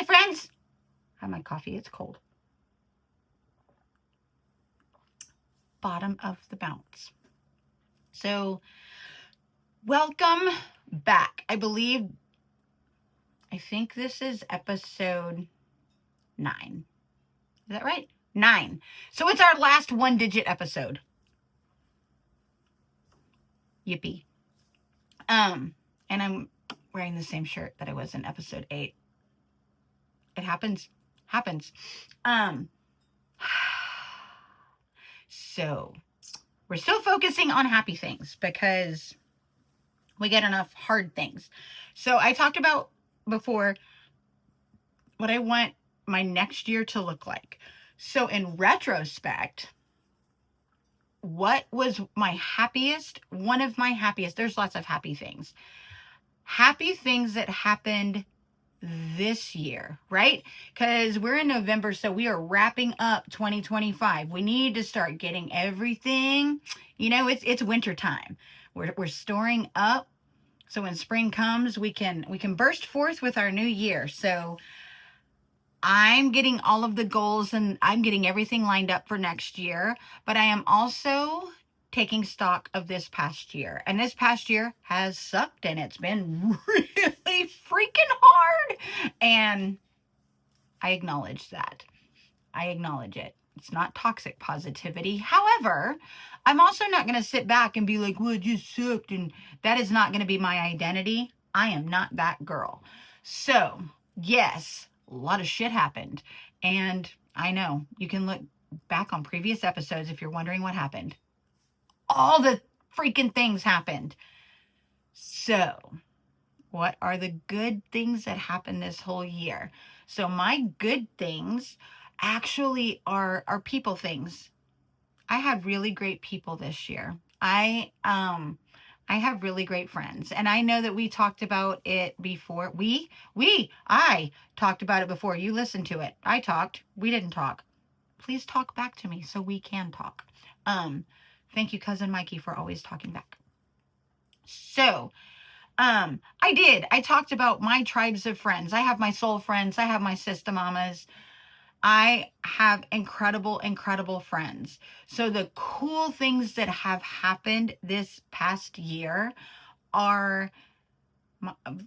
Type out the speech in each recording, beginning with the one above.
Hi, friends. Have my coffee. It's cold. Bottom of the bounce. So, welcome back. I think this is episode 9. Is that right? 9. So, it's our last 1-digit episode. Yippee. And I'm wearing the same shirt that I was in episode 8. It happens. So, we're still focusing on happy things because we get enough hard things. So I talked about before what I want my next year to look like. So in retrospect, what was my happiest? One of my happiest, there's lots of happy things. Happy things that happened this year, right? Because we're in November, so we are wrapping up 2025. We need to start getting everything. It's winter time. We're storing up, so when spring comes, we can burst forth with our new year. So I'm getting all of the goals and I'm getting everything lined up for next year, but I am also taking stock of this past year. And this past year has sucked and it's been really freaking hard. And I acknowledge that. I acknowledge it. It's not toxic positivity. However, I'm also not going to sit back and be like, well, it just sucked. And that is not going to be my identity. I am not that girl. So, yes, a lot of shit happened. And I know you can look back on previous episodes if you're wondering what happened. All the freaking things happened. So, what are the good things that happened this whole year? So, my good things actually are people things. I had really great people this year. I have really great friends, and I know that we talked about it before. I talked about it before. You listened to it. I talked. We didn't talk. Please talk back to me so we can talk. Thank you, cousin Mikey, for always talking back. So, I talked about my tribes of friends. I have my soul friends. I have my sister mamas. I have incredible, incredible friends. So the cool things that have happened this past year are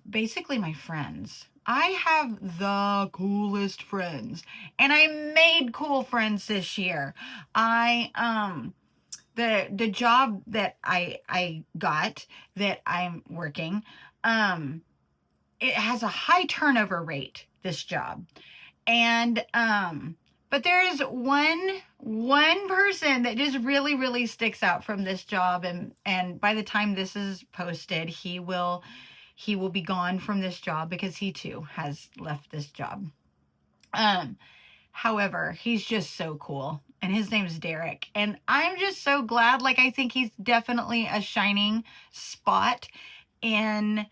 basically my friends. I have the coolest friends, and I made cool friends this year. The job that I got, that I'm working, it has a high turnover rate, this job. And but there is one person that just really, really sticks out from this job, and by the time this is posted, he will be gone from this job because he too has left this job. However, he's just so cool, and his name's Derek, and I'm just so glad. Like, I think he's definitely a shining spot in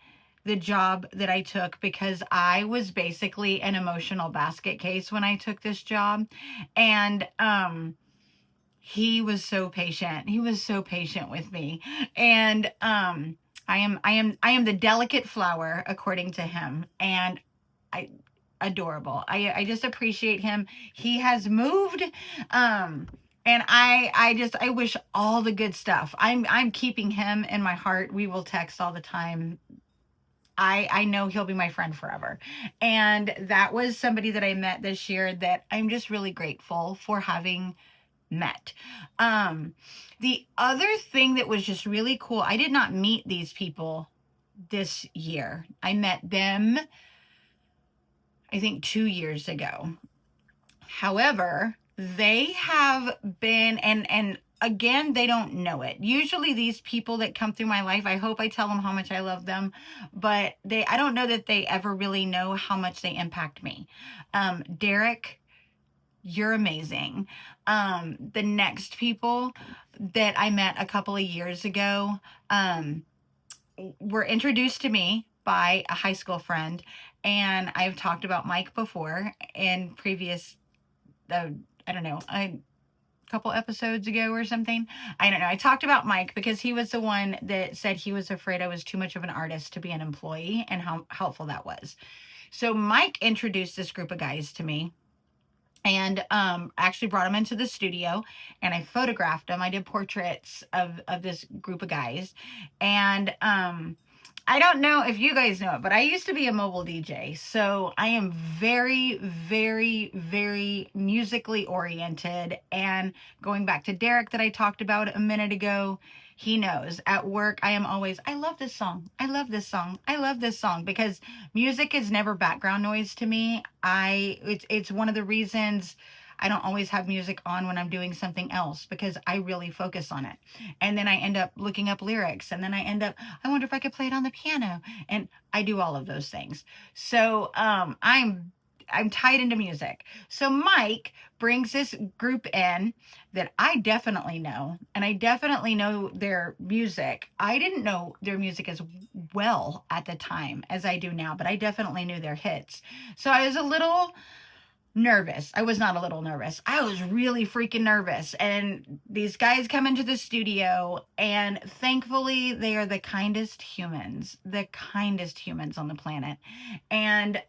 the job that I took, because I was basically an emotional basket case when I took this job. And he was so patient. He was so patient with me. And I am the delicate flower, according to him. And adorable. I just appreciate him. He has moved. And I wish all the good stuff. I'm keeping him in my heart. We will text all the time. I know he'll be my friend forever. And that was somebody that I met this year that I'm just really grateful for having met. The other thing that was just really cool, I did not meet these people this year. I met them, I think, 2 years ago. However, they have been, and again, they don't know it. Usually these people that come through my life, I hope I tell them how much I love them, but I don't know that they ever really know how much they impact me. Derek, you're amazing. The next people that I met a couple of years ago, were introduced to me by a high school friend, and I've talked about Mike before in previous, I don't know, a couple episodes ago or something. I don't know. I talked about Mike because he was the one that said he was afraid I was too much of an artist to be an employee and how helpful that was. So Mike introduced this group of guys to me and actually brought them into the studio and I photographed them. I did portraits of this group of guys. And I don't know if you guys know it, but I used to be a mobile DJ. So I am very, very, very musically oriented. And going back to Derek that I talked about a minute ago, he knows at work, I am always, I love this song. I love this song. I love this song because music is never background noise to me. It's one of the reasons I don't always have music on when I'm doing something else because I really focus on it. And then I end up looking up lyrics and then I end up, I wonder if I could play it on the piano. And I do all of those things. So I'm tied into music. So Mike brings this group in that I definitely know, and I definitely know their music. I didn't know their music as well at the time as I do now, but I definitely knew their hits. So I was a little nervous. I was not a little nervous. I was really freaking nervous. And these guys come into the studio and thankfully they are the kindest humans on the planet. And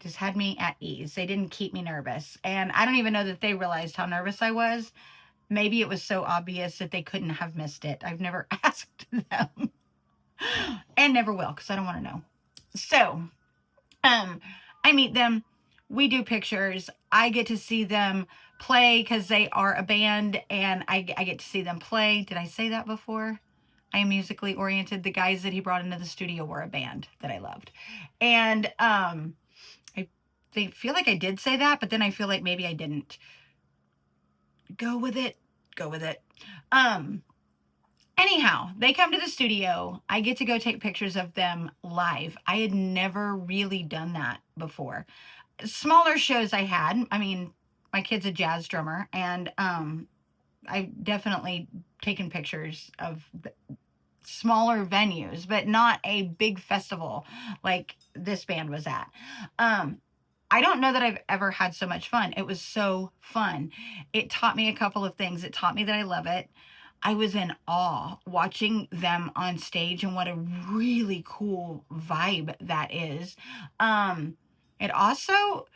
just had me at ease. They didn't keep me nervous. And I don't even know that they realized how nervous I was. Maybe it was so obvious that they couldn't have missed it. I've never asked them and never will because I don't want to know. So, I meet them. We do pictures. I get to see them play because they are a band and I get to see them play. Did I say that before? I am musically oriented. The guys that he brought into the studio were a band that I loved. And I feel like I did say that, but then I feel like maybe I didn't. Go with it. Anyhow, they come to the studio. I get to go take pictures of them live. I had never really done that before. Smaller shows I had. I mean, my kid's a jazz drummer, and I've definitely taken pictures of smaller venues, but not a big festival like this band was at. I don't know that I've ever had so much fun. It was so fun. It taught me a couple of things. It taught me that I love it. I was in awe watching them on stage and what a really cool vibe that is. It also,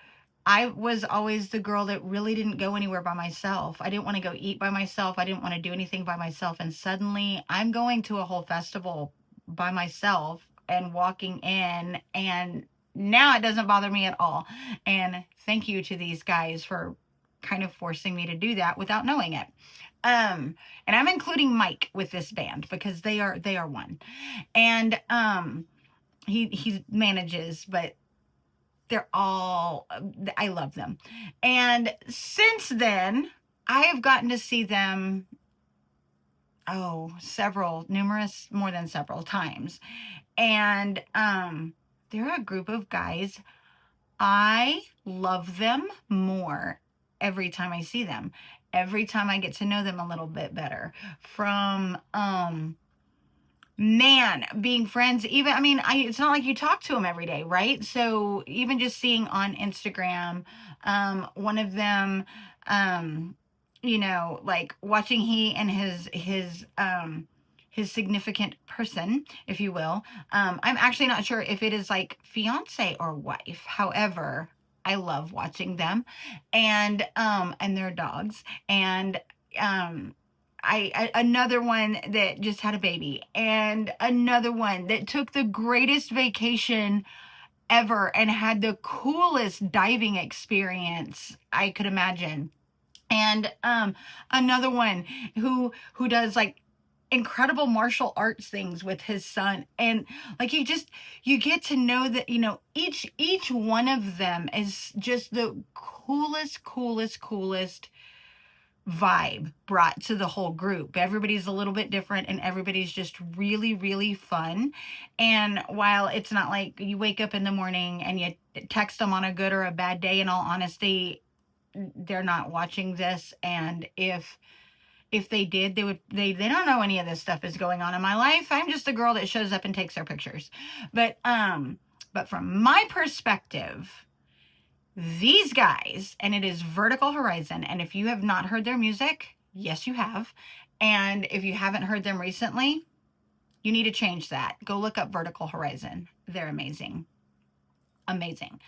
I was always the girl that really didn't go anywhere by myself. I didn't want to go eat by myself. I didn't want to do anything by myself. And suddenly I'm going to a whole festival by myself and walking in, and now it doesn't bother me at all. And thank you to these guys for kind of forcing me to do that without knowing it. And I'm including Mike with this band because they are one. And he manages, but they're all, I love them. And since then, I have gotten to see them more than several times. And they're a group of guys. I love them more every time I see them. Every time I get to know them a little bit better. From being friends, even, I mean, it's not like you talk to them every day, right? So even just seeing on Instagram, one of them, like watching he and his significant person, if you will. I'm actually not sure if it is like fiance or wife. However, I love watching them and their dogs. And another one that just had a baby, and another one that took the greatest vacation ever and had the coolest diving experience I could imagine. And another one who does like incredible martial arts things with his son. And like you get to know that, each one of them is just the coolest vibe brought to the whole group. Everybody's a little bit different and everybody's just really, really fun. And while it's not like you wake up in the morning and you text them on a good or a bad day, in all honesty, they're not watching this. And if they did, they don't know any of this stuff is going on in my life. I'm just a girl that shows up and takes their pictures. But from my perspective, These guys, and it is Vertical Horizon. And if you have not heard their music, yes, you have. And if you haven't heard them recently, you need to change that. Go look up Vertical Horizon. They're amazing. Amazing.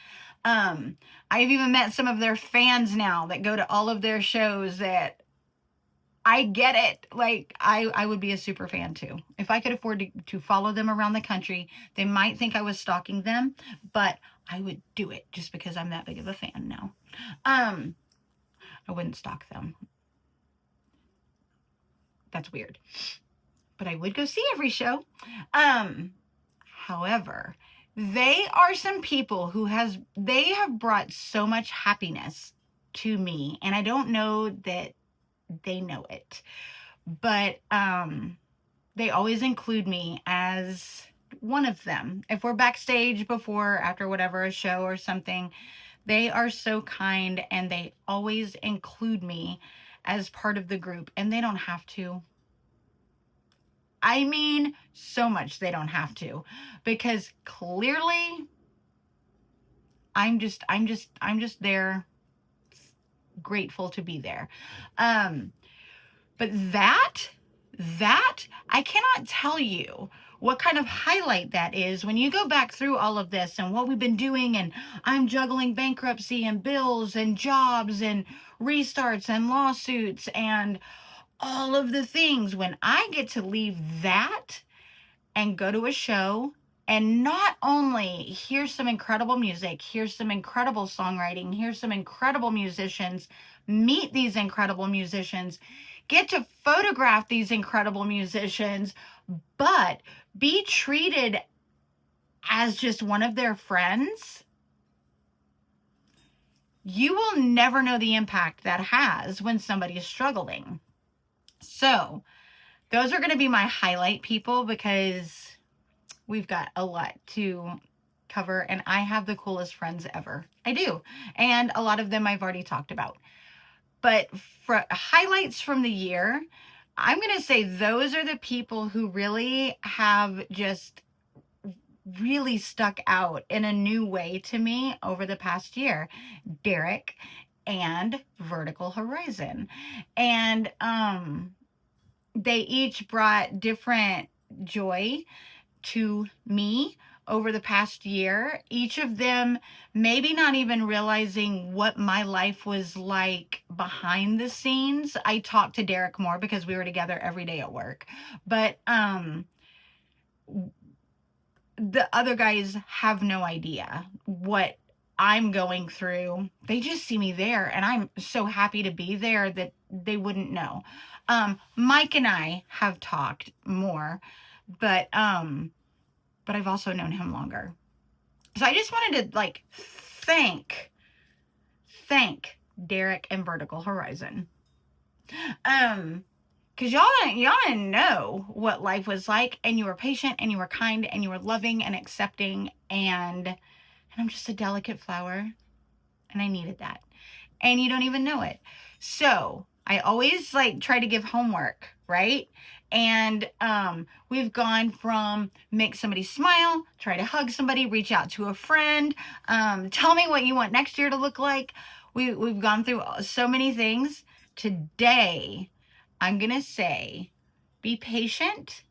I've even met some of their fans now that go to all of their shows that I get it. Like, I would be a super fan too. If I could afford to follow them around the country, they might think I was stalking them, but I would do it just because I'm that big of a fan now. I wouldn't stalk them. That's weird. But I would go see every show. However, they are some people they have brought so much happiness to me, and I don't know that they know it, but they always include me as one of them. If we're backstage before, after whatever, a show or something, they are so kind and they always include me as part of the group, and they don't have to. I mean, so much they don't have to, because clearly I'm just there, grateful to be there. But that I cannot tell you what kind of highlight that is when you go back through all of this and what we've been doing, and I'm juggling bankruptcy and bills and jobs and restarts and lawsuits and all of the things. When I get to leave that and go to a show and not only hear some incredible music, hear some incredible songwriting, hear some incredible musicians, meet these incredible musicians, get to photograph these incredible musicians, but be treated as just one of their friends, you will never know the impact that has when somebody is struggling. So those are going to be my highlight people, because we've got a lot to cover, and I have the coolest friends ever. I do. And a lot of them I've already talked about. But for highlights from the year, I'm going to say those are the people who really have just really stuck out in a new way to me over the past year. Derek and Vertical Horizon. And they each brought different joy to me over the past year. Each of them maybe not even realizing what my life was like behind the scenes. I talked to Derek more because we were together every day at work. But the other guys have no idea what I'm going through. They just see me there, and I'm so happy to be there that they wouldn't know. Mike and I have talked more, but I've also known him longer. So I just wanted to thank Derek and Vertical Horizon. Because y'all didn't know what life was like, and you were patient, and you were kind, and you were loving and accepting, and I'm just a delicate flower, and I needed that. And you don't even know it. So I always try to give homework, right? And we've gone from make somebody smile, try to hug somebody, reach out to a friend, tell me what you want next year to look like. We've gone through so many things. Today, I'm going to say, be patient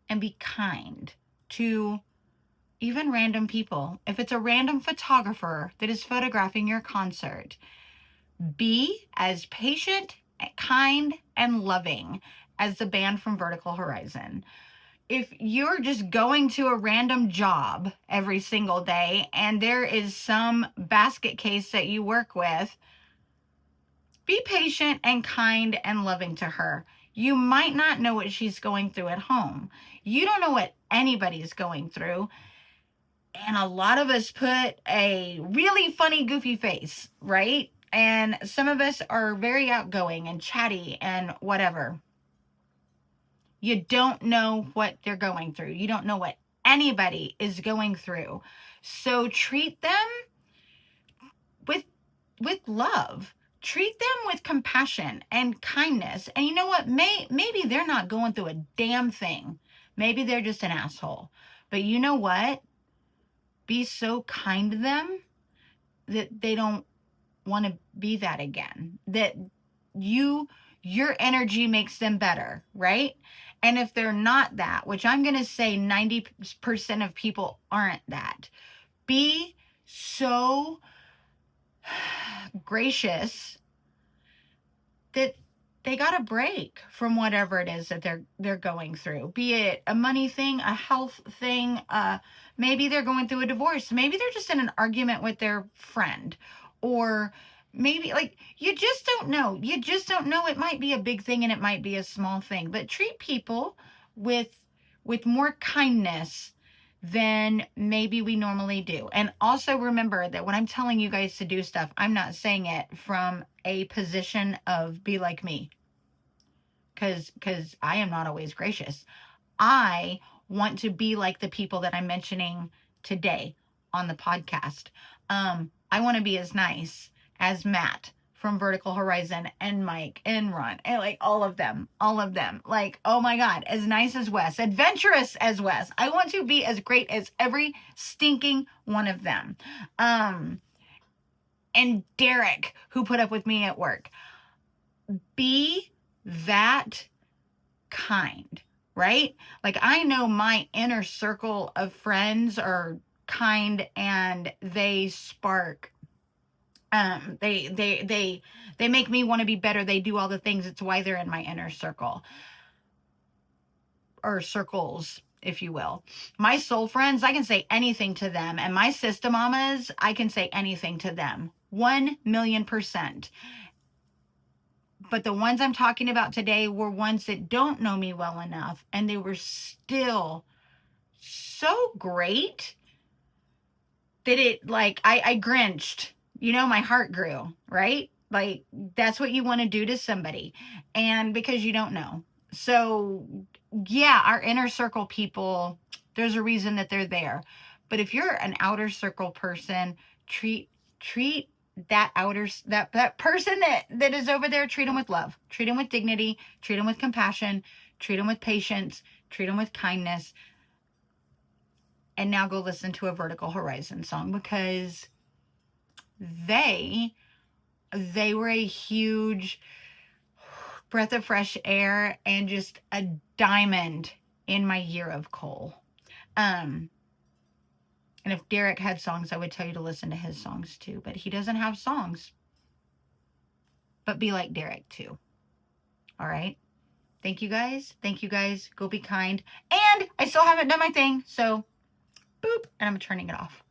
and be kind to even random people. If it's a random photographer that is photographing your concert, be as patient, kind, and loving as the band from Vertical Horizon. If you're just going to a random job every single day and there is some basket case that you work with, be patient and kind and loving to her. You might not know what she's going through at home. You don't know what anybody's going through. And a lot of us put a really funny, goofy face, right? And some of us are very outgoing and chatty and whatever. You don't know what they're going through. You don't know what anybody is going through. So treat them with love. Treat them with compassion and kindness. And you know what? Maybe they're not going through a damn thing. Maybe they're just an asshole. But you know what? Be so kind to them they don't want to be that again. That your energy makes them better, right? And if they're not that, which I'm going to say 90% of people aren't that, be so gracious that they got a break from whatever it is that they're going through, be it a money thing, a health thing, maybe they're going through a divorce, maybe they're just in an argument with their friend, or maybe, like, you just don't know. It might be a big thing and it might be a small thing, but treat people with more kindness than maybe we normally do. And also remember that when I'm telling you guys to do stuff, I'm not saying it from a position of be like me, because I am not always gracious. I want to be like the people that I'm mentioning today on the podcast. I want to be as nice as Matt from Vertical Horizon, and Mike and Ron, and like all of them. Like, oh my God, as nice as Wes, adventurous as Wes. I want to be as great as every stinking one of them. And Derek, who put up with me at work. Be that kind, right? Like, I know my inner circle of friends are kind, and they spark, they make me want to be better. They do all the things. It's why they're in my inner circle, or circles, if you will. My soul friends, I can say anything to them, and my sister mamas, I can say anything to them, 1,000,000%. But the ones I'm talking about today were ones that don't know me well enough, and they were still so great that it, like, I grinched, my heart grew, right? Like, that's what you want to do to somebody, and because you don't know. So yeah, our inner circle people, there's a reason that they're there. But if you're an outer circle person, treat that that person that is over there, treat them with love, treat them with dignity, treat them with compassion, treat them with patience, treat them with kindness. And now go listen to a Vertical Horizon song, because they were a huge breath of fresh air and just a diamond in my year of coal. And if Derek had songs, I would tell you to listen to his songs too, but he doesn't have songs. But be like Derek too. All right. Thank you guys. Go be kind. And I still haven't done my thing. So boop. And I'm turning it off.